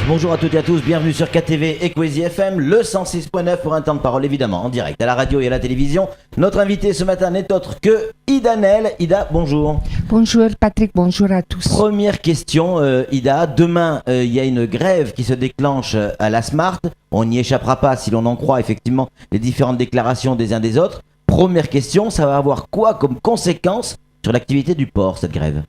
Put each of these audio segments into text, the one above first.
Bonjour à toutes et à tous, bienvenue sur KTV Equazy FM, le 106.9 pour un temps de parole évidemment en direct à la radio et à la télévision. Notre invité ce matin n'est autre que Ida Nel. Ida, bonjour. Bonjour Patrick, bonjour à tous. Première question Ida, demain il y a une grève qui se déclenche à la Smart, on n'y échappera pas si l'on en croit effectivement les différentes déclarations des uns des autres. Première question, ça va avoir quoi comme conséquence sur l'activité du port cette grève?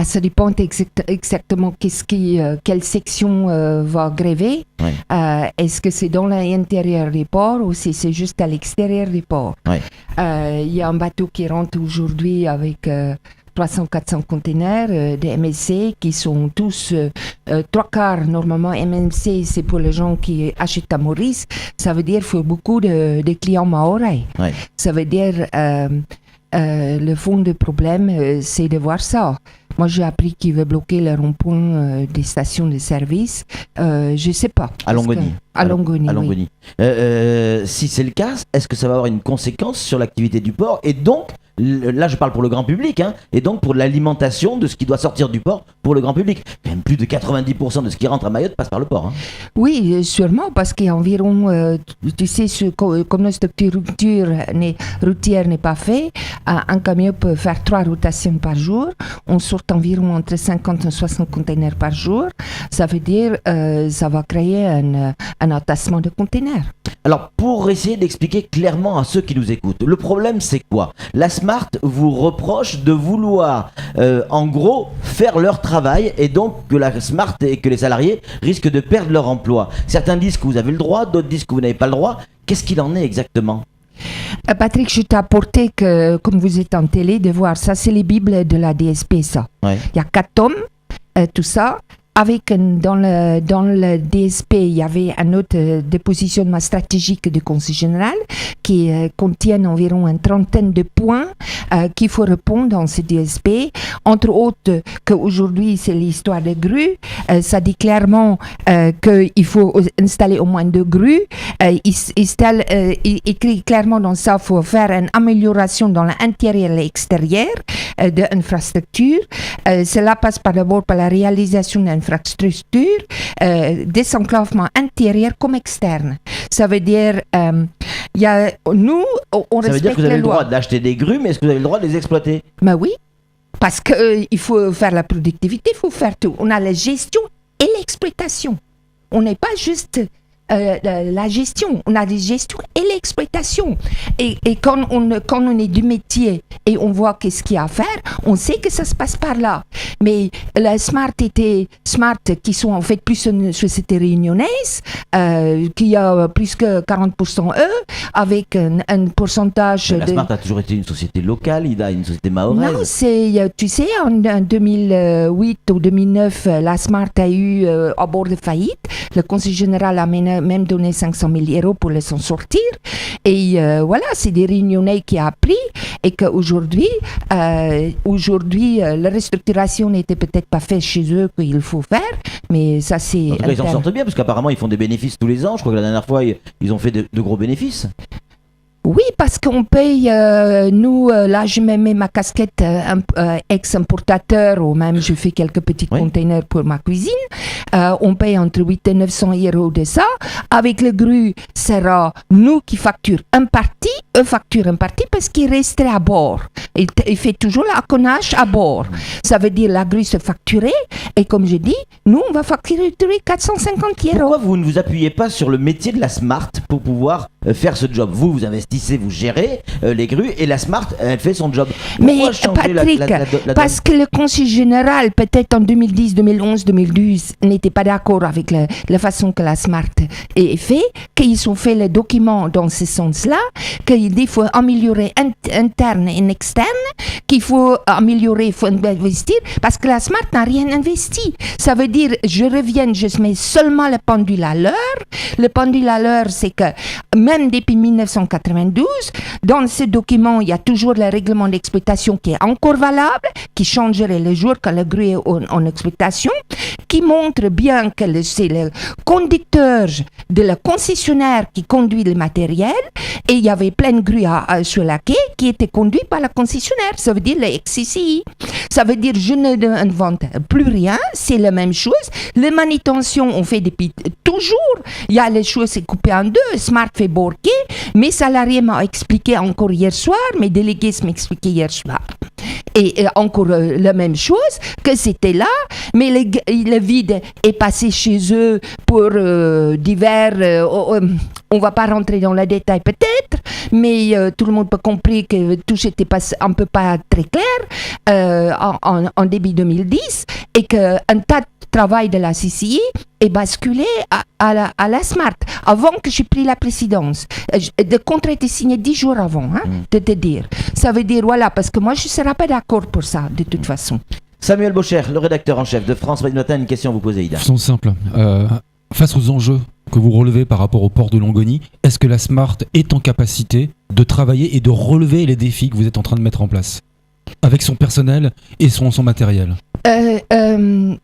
Ça dépend exactement quelle section va gréver. Oui. Est-ce que c'est dans l'intérieur des ports ou si c'est juste à l'extérieur des ports? Oui. Il y a un bateau qui rentre aujourd'hui avec 300-400 containers de MSC qui sont tous trois quarts. Normalement, MSC, c'est pour les gens qui achètent à Maurice. Ça veut dire qu'il faut beaucoup de clients maorais. Oui. Ça veut dire le fond du problème, c'est de voir ça. Moi, j'ai appris qu'il veut bloquer le rond-point des stations de service. Je ne sais pas. À Longoni. À Longoni. Oui. Si c'est le cas, est-ce que ça va avoir une conséquence sur l'activité du port et donc, là je parle pour le grand public, et donc pour l'alimentation de ce qui doit sortir du port pour le grand public. Même plus de 90% de ce qui rentre à Mayotte passe par le port. Oui, sûrement, parce qu'il y a environ, tu sais, comme notre structure routière n'est pas faite, un camion peut faire 3 rotations par jour. On sort environ entre 50 et 60 containers par jour. Ça veut dire ça va créer un entassement de containers. Alors, pour essayer d'expliquer clairement à ceux qui nous écoutent, le problème c'est quoi? La Smart vous reproche de vouloir, en gros, faire leur travail et donc que la Smart et que les salariés risquent de perdre leur emploi. Certains disent que vous avez le droit, d'autres disent que vous n'avez pas le droit. Qu'est-ce qu'il en est exactement? Patrick, je t'ai apporté que, comme vous êtes en télé, de voir ça, c'est les bibles de la DSP, ça. Ouais. Il y a 4 tomes, tout ça. Avec, dans le DSP, il y avait un autre dépositionnement stratégique du Conseil général qui contient environ une trentaine de points qu'il faut répondre dans ce DSP. Entre autres, qu'aujourd'hui, c'est l'histoire des grues. Ça dit clairement qu'il faut installer au moins 2 grues. Il écrit clairement dans ça qu'il faut faire une amélioration dans l'intérieur et l'extérieur de l'infrastructure. Cela passe d'abord par la réalisation d'une infrastructure, désenclavement intérieur comme externe. Ça veut dire, nous, on respecte les lois. Ça veut dire que vous avez le droit d'acheter des grues, mais est-ce que vous avez le droit de les exploiter? Ben oui, parce qu'il faut faire la productivité, il faut faire tout. On a la gestion et l'exploitation. On n'est pas juste la gestion, on a la gestion et l'exploitation. Et quand on est du métier et on voit qu'est-ce qu'il y a à faire, on sait que ça se passe par là. Mais la Smart qui sont en fait plus une société réunionnaise, qui a plus que 40% eux, avec un pourcentage La Smart a toujours été une société locale, Ida, une société mahoraise. Non, tu sais, en 2008 ou 2009, la Smart a eu à bord de faillite. Le Conseil général a même donné 500 000 € pour les s'en sortir. Et voilà, c'est des Réunionnais qui ont appris et qu'aujourd'hui, la restructuration n'était peut-être pas faite chez eux qu'il faut faire, mais ça c'est... En tout cas, ils s'en sortent bien parce qu'apparemment ils font des bénéfices tous les ans. Je crois que la dernière fois, ils ont fait de gros bénéfices. Oui, parce qu'on paye, nous, là je mets ma casquette ex-importateur, ou même je fais quelques petits containers pour ma cuisine. On paye entre 800 et 900 € de ça. Avec le grue, sera nous qui facturons une partie, eux facturent une partie parce qu'il resterait à bord. Il fait toujours l'acconnage à bord. Ça veut dire la grue se facturer et comme je dis, nous on va facturer 450 €. Pourquoi vous ne vous appuyez pas sur le métier de la Smart pour pouvoir faire ce job? Vous investissez, vous gérez les grues et la Smart, elle fait son job. Pourquoi Mais Patrick, parce que le Conseil général, peut-être en 2010, 2011, 2012, n'était pas d'accord avec la façon que la Smart est fait, qu'ils ont fait le document dans ce sens-là, qu'il dit qu'il faut améliorer interne et externe, qu'il faut améliorer, il faut investir, parce que la Smart n'a rien investi. Ça veut dire, je reviens, je mets seulement le pendule à l'heure. Le pendule à l'heure, c'est que même depuis 1992, dans ce document, il y a toujours le règlement d'exploitation qui est encore valable, qui changerait le jour quand le grue est en exploitation. qui montre bien que c'est le conducteur de la concessionnaire qui conduit le matériel, et il y avait plein de grues sur la quai qui étaient conduites par la concessionnaire. Ça veut dire le XCCI. Ça veut dire je n'invente plus rien, c'est la même chose. Les manutentions, on fait depuis toujours. Il y a les choses, c'est coupé en deux. Smart fait borquer. Mes salariés m'ont expliqué encore hier soir, mes délégués m'expliquaient hier soir. Et encore la même chose, que c'était là, mais le vide est passé chez eux pour divers... on va pas rentrer dans le détail peut-être, mais tout le monde a compris que tout n'était pas un peu pas très clair en début 2010, et qu'un tas de travail de la CCI est basculé à la Smart, avant que j'ai pris la présidence. Le contrat était signé 10 jours avant, de te dire. Ça veut dire, voilà, parce que moi, je ne serai pas d'accord pour ça, de toute façon. Samuel Bocher, le rédacteur en chef de France Radio Matin, une question à vous poser, Ida. Façon simple. Face aux enjeux que vous relevez par rapport au port de Longoni, est-ce que la Smart est en capacité de travailler et de relever les défis que vous êtes en train de mettre en place avec son personnel et son matériel?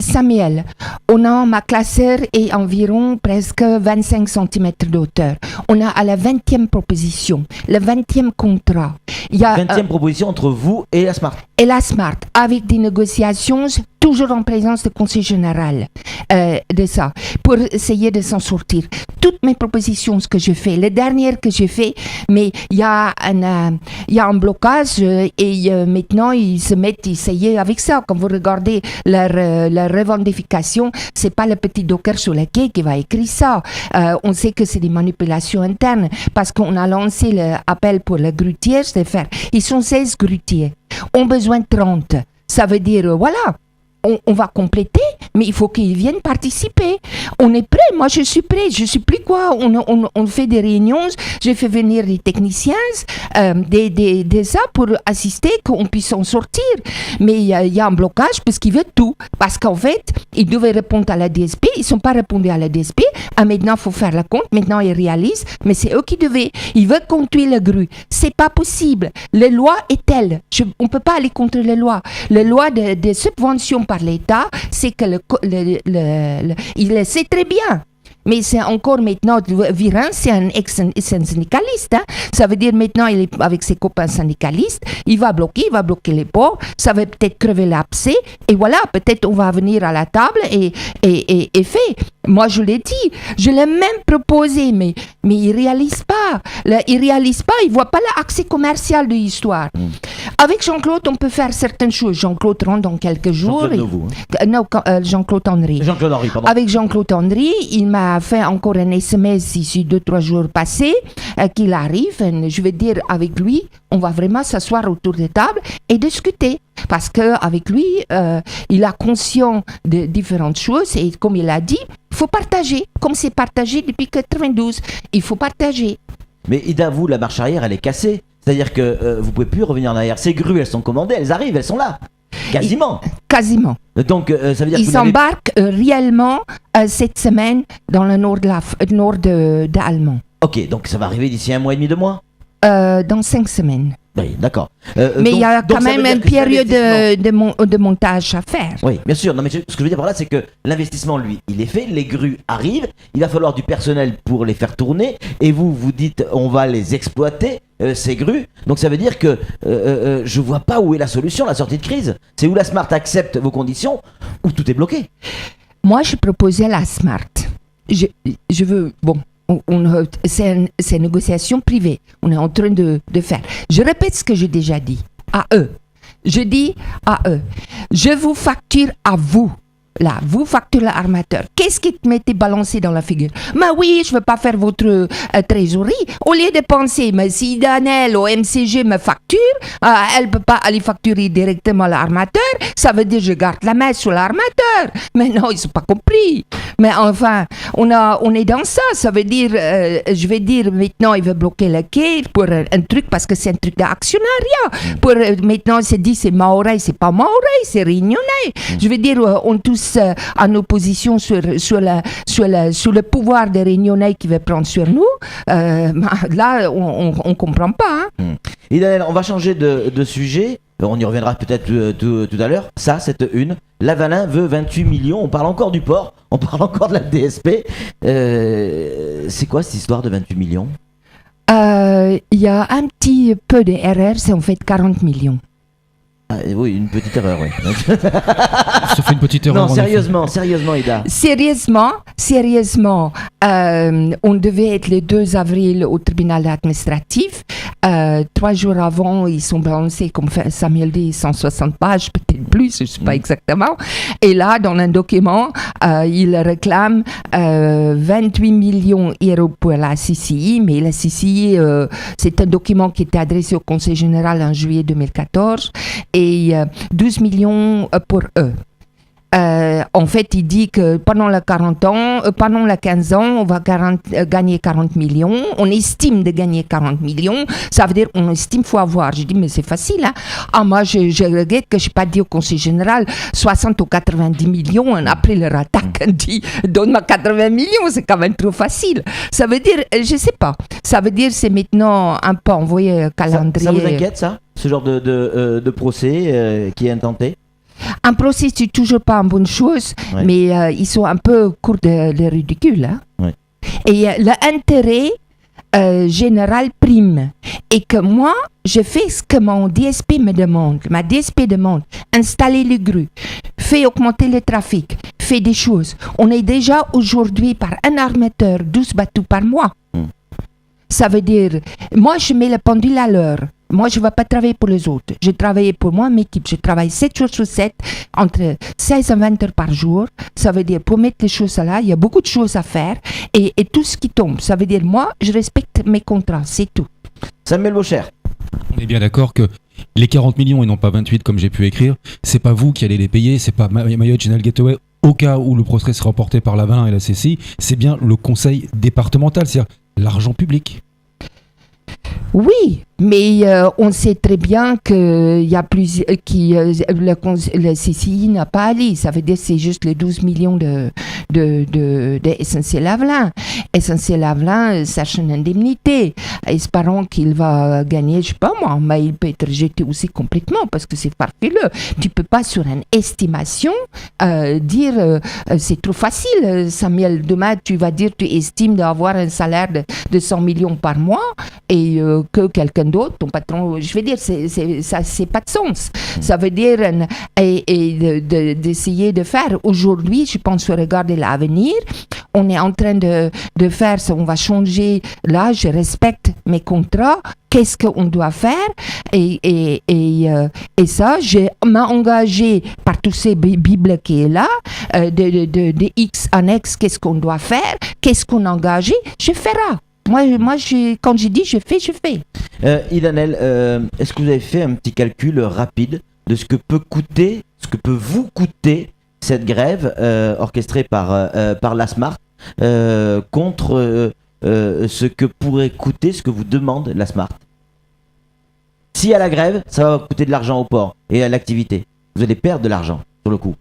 Samuel, on a ma classeur est environ presque 25 cm d'auteur. On a à la 20e proposition, le 20e contrat. Il y a 20e proposition entre vous et la Smart. Et la Smart, avec des négociations toujours en présence du Conseil général de ça, pour essayer de s'en sortir. Toutes mes propositions, ce que je fais, les dernières que j'ai fait, mais il y a un blocage et maintenant ils se mettent à essayer avec ça. Quand vous regardez leur revendication, c'est pas le petit docker sur le quai qui va écrire ça. On sait que c'est des manipulations internes parce qu'on a lancé l'appel pour les grutiers de faire. Ils sont 16 grutiers, ont besoin de 30. Ça veut dire, voilà. On va compléter, mais il faut qu'ils viennent participer. On est prêt, moi je suis prêt. Je suis plus quoi. On fait des réunions, j'ai fait venir des techniciens, des ça pour assister, qu'on puisse en sortir. Mais il y a un blocage parce qu'ils veulent tout. Parce qu'en fait, ils devaient répondre à la DSP, ils ne sont pas répondus à la DSP. Maintenant, il faut faire le compte. Maintenant, ils réalisent, mais c'est eux qui devaient. Ils veulent conduire la grue. C'est pas possible. La loi est telle. On ne peut pas aller contre les lois. La loi de subvention par l'État, c'est que il le sait très bien. Mais c'est encore maintenant, Virin, c'est un syndicaliste. Hein. Ça veut dire maintenant, il est avec ses copains syndicalistes, il va bloquer les ports, ça va peut-être crever l'abcès, et voilà, peut-être on va venir à la table et fait. Moi, je l'ai dit, je l'ai même proposé, mais il ne réalise pas. Il ne réalise pas, il ne voit pas l'accès commercial de l'histoire. Avec Jean-Claude, on peut faire certaines choses. Jean-Claude rentre dans quelques jours. Jean-Claude Nouveau, non, Jean-Claude Henry. Jean-Claude Henry, pardon. Avec Jean-Claude Henry, il m'a fait encore un SMS ici 2-3 jours passés, qu'il arrive. Je veux dire, avec lui, on va vraiment s'asseoir autour de table et discuter. Parce qu'avec lui, il a conscience de différentes choses et comme il a dit, il faut partager. Comme c'est partagé depuis 92, il faut partager. Mais Ida, vous, la marche arrière, elle est cassée. C'est-à-dire que vous pouvez plus revenir en arrière. Ces grues, elles sont commandées, elles arrivent, elles sont là. Quasiment. Quasiment. Donc, ça veut dire ils s'embarquent réellement cette semaine dans le nord d'Allemand. Ok, donc ça va arriver d'ici 1 mois et demi, 2 mois. Dans 5 semaines. Oui, d'accord. Mais il y a quand même une période de montage à faire. Oui, bien sûr. Non, mais ce que je veux dire par là, c'est que l'investissement, lui, il est fait. Les grues arrivent. Il va falloir du personnel pour les faire tourner. Et vous dites, on va les exploiter, ces grues. Donc ça veut dire que je vois pas où est la solution, la sortie de crise. C'est où la Smart accepte vos conditions, ou tout est bloqué. Moi, je proposais la Smart. Je veux... Bon. C'est une négociation privée. On est en train de faire. Je répète ce que j'ai déjà dit à eux. Je dis à eux, je vous facture à vous. Là, vous facturez l'armateur. Qu'est-ce qui te m'était balancé dans la figure? Mais oui, je ne veux pas faire votre trésorerie. Au lieu de penser, mais si Danel au MCG me facture, elle ne peut pas aller facturer directement l'armateur, ça veut dire que je garde la main sur l'armateur. Mais non, ils ne sont pas compris. Mais enfin, on est dans ça. Ça veut dire, je vais dire, maintenant, il veut bloquer le quai pour un truc, parce que c'est un truc d'actionnariat. Pour maintenant, il se dit, c'est Maoreille, c'est pas Maoreille, c'est Réunionnais. Je veux dire, on tous en opposition sur le pouvoir des Réunionnais qui veut prendre sur nous. Là, on comprend pas. Hein. Et Daniel, on va changer de sujet. on y reviendra peut-être tout à l'heure, ça, cette une. Lavalin veut 28 millions, on parle encore du port, on parle encore de la DSP. C'est quoi cette histoire de 28 millions ? Il y a un petit peu d'erreur, c'est en fait 40 millions. Ah, oui, une petite erreur, oui. Ça fait une petite erreur. Non, sérieusement, Ida. Sérieusement, on devait être le 2 avril au tribunal administratif. 3 jours avant, ils sont balancés, comme Samuel dit, 160 pages, peut-être plus, je ne sais pas exactement. Et là, dans un document, ils réclament 28 millions d'euros pour la CCI, mais la CCI, c'est un document qui était adressé au Conseil général en juillet 2014, et 12 millions pour eux. En fait, il dit que pendant les 15 ans, on va gagner 40 millions. On estime de gagner 40 millions. Ça veut dire on estime qu'il faut avoir. Je dis, mais c'est facile. Hein? Ah, moi, je regrette que je n'ai pas dit au Conseil général 60 ou 90 millions. Et après, leur attaque, on dit, donne-moi 80 millions. C'est quand même trop facile. Ça veut dire, je ne sais pas. Ça veut dire c'est maintenant un peu envoyé calendrier. Ça vous inquiète, ça ? Ce genre de procès qui est intenté ? Un procès, c'est toujours pas une bonne chose, ouais. Mais ils sont un peu courts de ridicule. Hein? Ouais. Et l'intérêt général prime. Et que moi, je fais ce que mon DSP me demande. Ma DSP demande installer les grues, fait augmenter le trafic, fait des choses. On est déjà aujourd'hui par un armateur 12 bateaux par mois. Ça veut dire, moi je mets la pendule à l'heure. Moi, je ne vais pas travailler pour les autres. Je travaille pour moi, mes équipes. Je travaille 7 jours sur 7, entre 16 et 20 heures par jour. Ça veut dire, pour mettre les choses là, il y a beaucoup de choses à faire. Et tout ce qui tombe, ça veut dire, moi, je respecte mes contrats, c'est tout. Samuel Beaucher. On est bien d'accord que les 40 millions et non pas 28, comme j'ai pu écrire, c'est pas vous qui allez les payer, c'est pas Mayotte General Gateway. Au cas où le procès sera remporté par Lavalin et la CCI, c'est bien le conseil départemental, c'est-à-dire l'argent public. Oui, mais on sait très bien qu'il y a plus le CCI n'a pas allé. Ça veut dire que c'est juste les 12 millions de SNC-Lavalin. SNC-Lavalin cherche une indemnité. Espérons qu'il va gagner, je sais pas moi, mais il peut être rejeté aussi complètement parce que c'est farfelu. Tu peux pas sur une estimation dire c'est trop facile. Samuel, demain tu vas dire tu estimes d'avoir un salaire de 100 millions par mois et que quelqu'un d'autre, ton patron, je veux dire, ça c'est pas de sens. Ça veut dire d'essayer de faire. Aujourd'hui, je pense au regard de l'avenir, on est en train de faire ça, on va changer. Là, je respecte mes contrats. Qu'est-ce qu'on doit faire et ça, je m'ai engagé par tous ces bibles qui est là, de X annexes, qu'est-ce qu'on doit faire, qu'est-ce qu'on a engagé, je ferai. Moi, quand j'ai dit je fais. Idanel, est-ce que vous avez fait un petit calcul rapide de ce que peut vous coûter cette grève orchestrée par la Smart contre ce que pourrait coûter ce que vous demande la Smart? Si y a la grève, ça va coûter de l'argent au port et à l'activité. Vous allez perdre de l'argent sur le coup.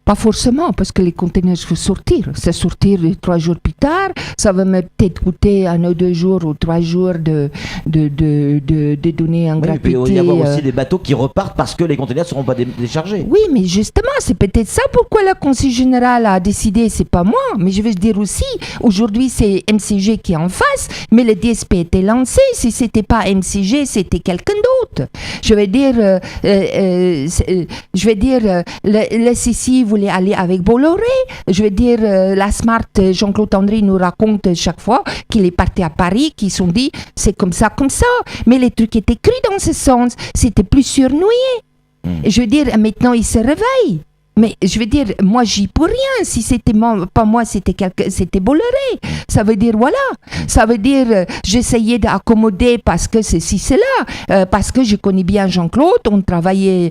Pas forcément, parce que les conteneurs vont sortir. C'est sortir 3 jours plus tard. Ça va me peut-être coûter 1 ou 2 jours ou 3 jours de donner un gratuité. Il peut y avoir aussi des bateaux qui repartent parce que les conteneurs ne seront pas déchargés. Oui, mais justement, c'est peut-être ça pourquoi le Conseil général a décidé, c'est pas moi. Mais je veux dire aussi, aujourd'hui, c'est MCG qui est en face, mais le DSP était lancé. Si c'était pas MCG, c'était quelqu'un d'autre. Je veux dire, le CCI voulait aller avec Bolloré. Je veux dire, la Smart, Jean-Claude André nous raconte chaque fois qu'il est parti à Paris, qu'ils se sont dit, c'est comme ça. Mais les trucs étaient crus dans ce sens. C'était plus surnoué. Je veux dire, maintenant, il se réveille. Mais je veux dire, moi, j'y peux rien. Si c'était pas moi, c'était Bolloré. Ça veut dire, voilà. Ça veut dire, j'essayais d'accommoder parce que ceci, cela. Parce que je connais bien Jean-Claude. On travaillait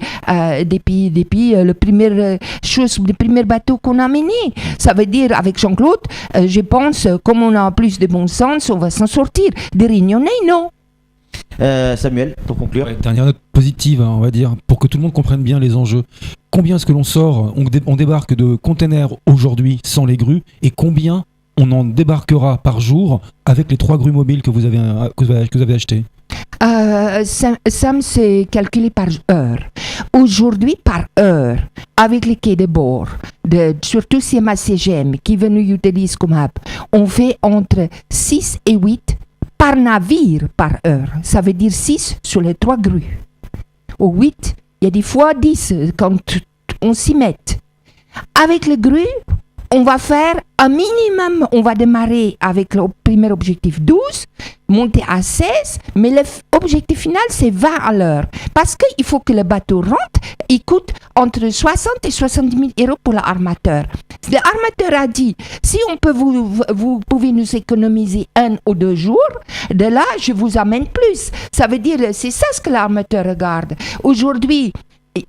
depuis le premier bateau qu'on a mené. Ça veut dire, avec Jean-Claude, je pense, comme on a plus de bon sens, on va s'en sortir. Des réunions, non. Samuel, pour conclure. Ouais, dernière note positive, on va dire, pour que tout le monde comprenne bien les enjeux. Combien est-ce que l'on sort, on débarque de containers aujourd'hui sans les grues, et combien on en débarquera par jour avec les 3 grues mobiles que vous avez achetées? Sam, c'est calculé par heure. Aujourd'hui, par heure, avec les quais de bord, surtout CMA-CGM, qui veut nous utiliser comme hub, on fait entre 6 et 8 par navire par heure. Ça veut dire 6 sur les 3 grues. Au 8, il y a des fois 10 quand on s'y met. Avec les grues, on va faire un minimum, on va démarrer avec le premier objectif 12, monter à 16, mais l'objectif final c'est 20 à l'heure. Parce qu'il faut que le bateau rentre, il coûte entre 60 et 70 000 euros pour l'armateur. L'armateur a dit, si on peut vous pouvez nous économiser 1 ou 2 jours, de là je vous amène plus. Ça veut dire, c'est ça ce que l'armateur regarde. Aujourd'hui,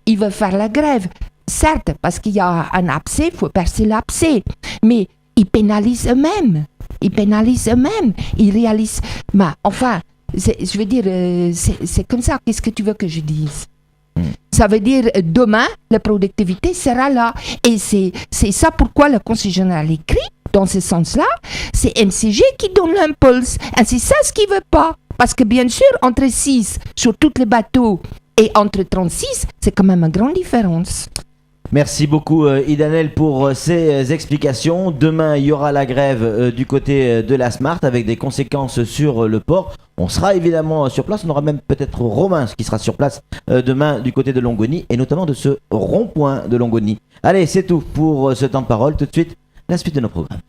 il veut faire la grève. Certes, parce qu'il y a un abcès, il faut percer l'abcès. Mais ils pénalisent eux-mêmes. Ils réalisent... enfin, je veux dire, c'est comme ça. Qu'est-ce que tu veux que je dise? Ça veut dire, demain, la productivité sera là. Et c'est ça pourquoi le Conseil général écrit, dans ce sens-là, c'est MCG qui donne l'impulse. Et c'est ça ce qu'il ne veut pas. Parce que bien sûr, entre 6 sur tous les bateaux et entre 36, c'est quand même une grande différence. Merci beaucoup Idanel pour ces explications. Demain il y aura la grève du côté de la Smart avec des conséquences sur le port. On sera évidemment sur place, on aura même peut-être Romain qui sera sur place demain du côté de Longoni et notamment de ce rond-point de Longoni. Allez, c'est tout pour ce temps de parole. Tout de suite, la suite de nos programmes.